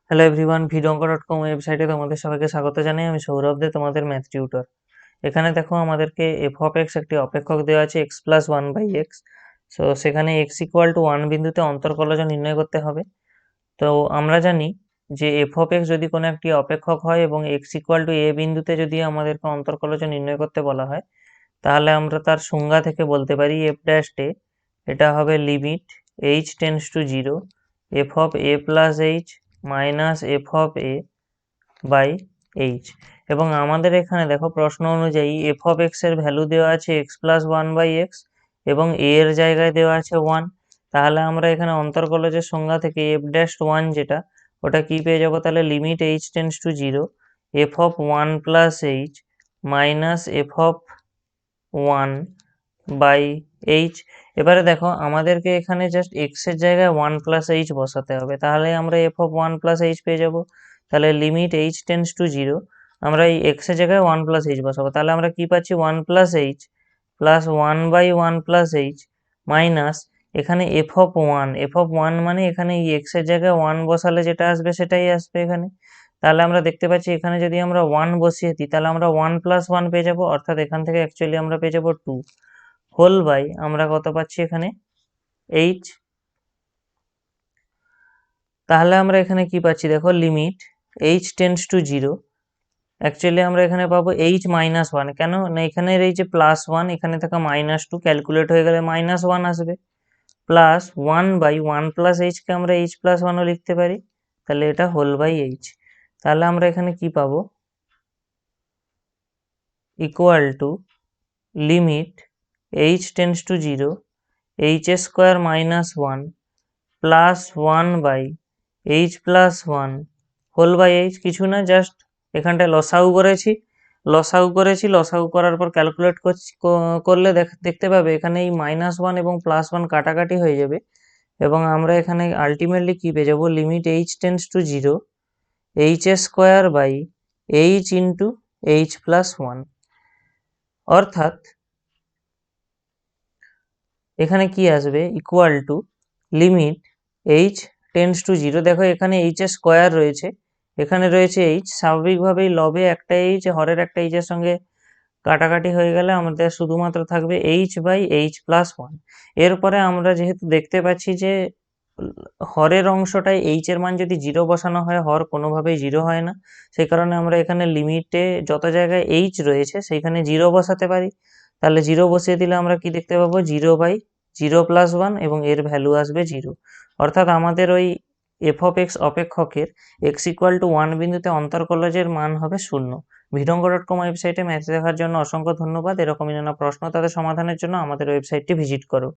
Hello everyone, ভিডিওঙ্ক.কম ওয়েবসাইটে তোমাদের সবাইকে স্বাগত জানাই। আমি সৌরভ দে, তোমাদের ম্যাথ টিউটর। এখানে দেখো আমাদেরকে এফ অফ এক্স একটি অপেক্ষক দেওয়া আছে x plus one by x. So সেখানে এক্স ইকুয়াল টু ওয়ান বিন্দুতে অন্তরকলজ নির্ণয় করতে হবে। তো আমরা জানি যে এফ অফ এক্স যদি কোনো একটি অপেক্ষক হয় এবং এক্স ইকুয়াল টু এ বিন্দুতে যদি আমাদেরকে অন্তরকলজ নির্ণয় করতে বলা হয়, তাহলে আমরা তার সংজ্ঞা থেকে বলতে পারি এফ ড্যাশ এ এটা হবে limit h tends to zero f of a plus H minus f of a by h. এবং আমাদের এখানে দেখো প্রশ্ন অনুযায়ী এফ অফ এক্স এর ভ্যালু দেওয়া আছে x plus one by x এবং এ এর জায়গায় দেওয়া আছে ওয়ান। তাহলে আমরা এখানে অন্তরকলজের সংজ্ঞা থেকে এফ ড্যাশ ওয়ান যেটা, ওটা কি পেয়ে যাবো? তাহলে limit h tends to zero f of one plus H minus f of one by h. এবারে দেখো আমাদেরকে এখানে জাস্ট এক্স এর জায়গায় ওয়ান প্লাস এইচ বসাতে হবে, তাহলে আমরা F of one plus H পেয়ে যাবো। তাহলে limit h tends to zero, আমরা এই এক্স এর জায়গায় ওয়ান প্লাস এইচ বসাবো, তাহলে আমরা কি পাচ্ছি? One plus H plus one by one plus H minus এখানে F of one. F of one মানে এখানে এই এক্স এর জায়গায় ওয়ান বসালে যেটা আসবে সেটাই আসবে এখানে। তাহলে আমরা দেখতে পাচ্ছি এখানে যদি আমরা ওয়ান বসিয়ে দিই তাহলে আমরা ওয়ান প্লাস ওয়ান পেয়ে যাবো, অর্থাৎ এখান থেকে অ্যাকচুয়ালি আমরা পেয়ে যাবো টু হোল বাই আমরা কত পাচ্ছি এখানে? এইচ। তাহলে আমরা এখানে কি পাচ্ছি দেখো, limit h tends to zero, actually আমরা এখানে পাবো এইচ মাইনাস ওয়ান। কেন না, এখানে এই যে প্লাস ওয়ান এখানে থাকা মাইনাস টু ক্যালকুলেট হয়ে গেলে মাইনাস ওয়ান আসবে, plus one by one plus এইচকে আমরা এইচ প্লাস ওয়ানও লিখতে পারি, তাহলে এটা হোল বাই এইচ। তাহলে আমরা এখানে কি পাবো? Equal to limit h tends to zero h square minus one plus one by h plus one whole by h. কিছু না, জাস্ট এখানটায় লসাগু করার পর ক্যালকুলেট করলে দেখতে পাবে এখানে এই মাইনাস ওয়ান এবং প্লাস ওয়ান কাটাকাটি হয়ে যাবে, এবং আমরা এখানে আলটিমেটলি কি পেয়ে যাবো? Limit h tends to zero h square by h into h plus one. অর্থাৎ এখানে কি আসবে? Equal to limit h tends to zero, দেখো এখানে এইচ এর স্কোয়ার রয়েছে, এখানে রয়েছে এইচ, স্বাভাবিকভাবেই লবে একটা এইচ হরের একটা এইচ এর সঙ্গে কাটাকাটি হয়ে গেলে আমাদের শুধুমাত্র থাকবে h by h plus one. এরপরে আমরা যেহেতু দেখতে পাচ্ছি যে হরের অংশটায় এইচ এর মান যদি জিরো বসানো হয়, হর কোনোভাবেই জিরো হয় না, সেই কারণে আমরা এখানে লিমিটে যত জায়গায় এইচ রয়েছে সেইখানে জিরো বসাতে পারি। তাহলে জিরো বসিয়ে দিলে আমরা কি দেখতে পাবো? Zero by zero plus one, এবং এর ভ্যালু আসবে জিরো। অর্থাৎ আমাদের ওই এফ অফ এক্স অপেক্ষকের এক্স ইকুয়াল টু ওয়ান বিন্দুতে অন্তরকলজের মান হবে শূন্য। ভিডিওঙ্ক.কম ওয়েবসাইটে ম্যাথ দেখার জন্য অসংখ্য ধন্যবাদ। এরকমই নানা প্রশ্ন তাদের সমাধানের জন্য আমাদের ওয়েবসাইটটি ভিজিট করো।